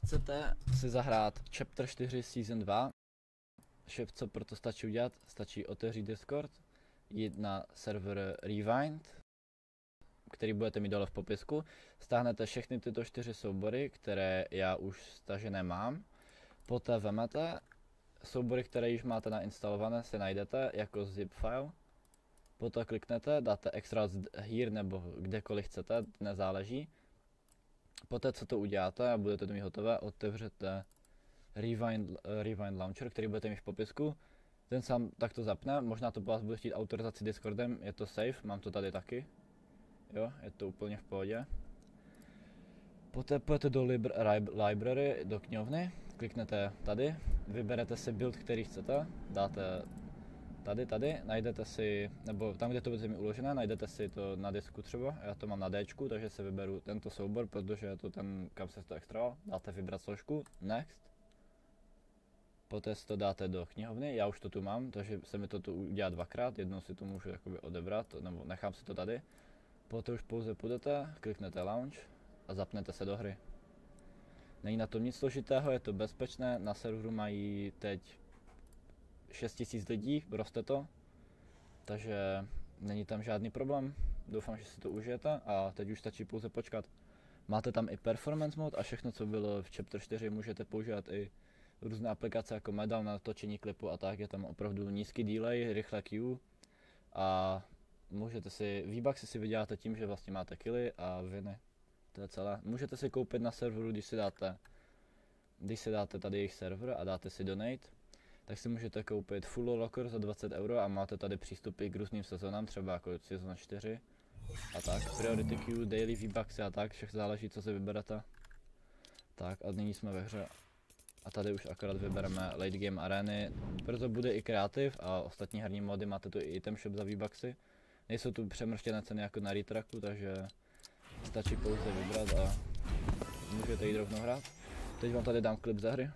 chcete si zahrát Chapter 4 Season 2, co proto stačí udělat, stačí otevřít Discord, jít na server Rewind, který budete mít dole v popisku, stáhnete všechny tyto 4 soubory, které já už stažené mám, poté vemete soubory, které již máte nainstalované, si najdete jako zip file, poté kliknete, dáte extra here nebo kdekoliv chcete, nezáleží. Poté co to uděláte a budete to mít hotové, otevřete Rewind Launcher, který budete mít v popisku. Ten sám takto zapne, možná to po vás bude chtít autorizaci Discordem, je to safe, mám to tady taky. Jo, je to úplně v pohodě. Poté půjdete do library, do knihovny, kliknete tady, vyberete si build, který chcete, dáte tady, najdete si, nebo tam, kde to budete mít uložené, najdete si to na disku třeba, já to mám na Dčku, takže si vyberu tento soubor, protože je to ten, kam se to extra, dáte vybrat složku, next. Poté si to dáte do knihovny, já už to tu mám, takže se mi to tu udělá dvakrát, jednou si to můžu jakoby odebrat, nebo nechám si to tady. Poté už pouze půjdete, kliknete launch a zapnete se do hry. Není na tom nic složitého, je to bezpečné, na serveru mají teď 6000 lidí, roste to, takže není tam žádný problém, doufám, že si to užijete a teď už stačí pouze počkat. Máte tam i performance mode a všechno, co bylo v Chapter 4, můžete používat i různé aplikace jako Medal na točení klipu a tak, je tam opravdu nízký delay, rychlé queue a můžete si, V-Bucksy si vyděláte tím, že vlastně máte killy a viny, to je celé. Můžete si koupit na serveru, když si dáte tady jejich server a dáte si donate, tak si můžete koupit full locker za 20 € a máte tady přístupy k různým sezónám, třeba jako sezóna 4 a tak, priority queue, daily V-Bucksy a tak, všechno záleží, co si vyberete. Tak a nyní jsme ve hře a tady už akorát vybereme late game arény, brzo bude i kreativ a ostatní herní mody, máte tu i item shop za V-Bucksy. Nejsou tu přemrštěné ceny jako na retracku, takže stačí pouze vybrat a můžete jít rovnou hrát. Teď vám tady dám klip ze hry.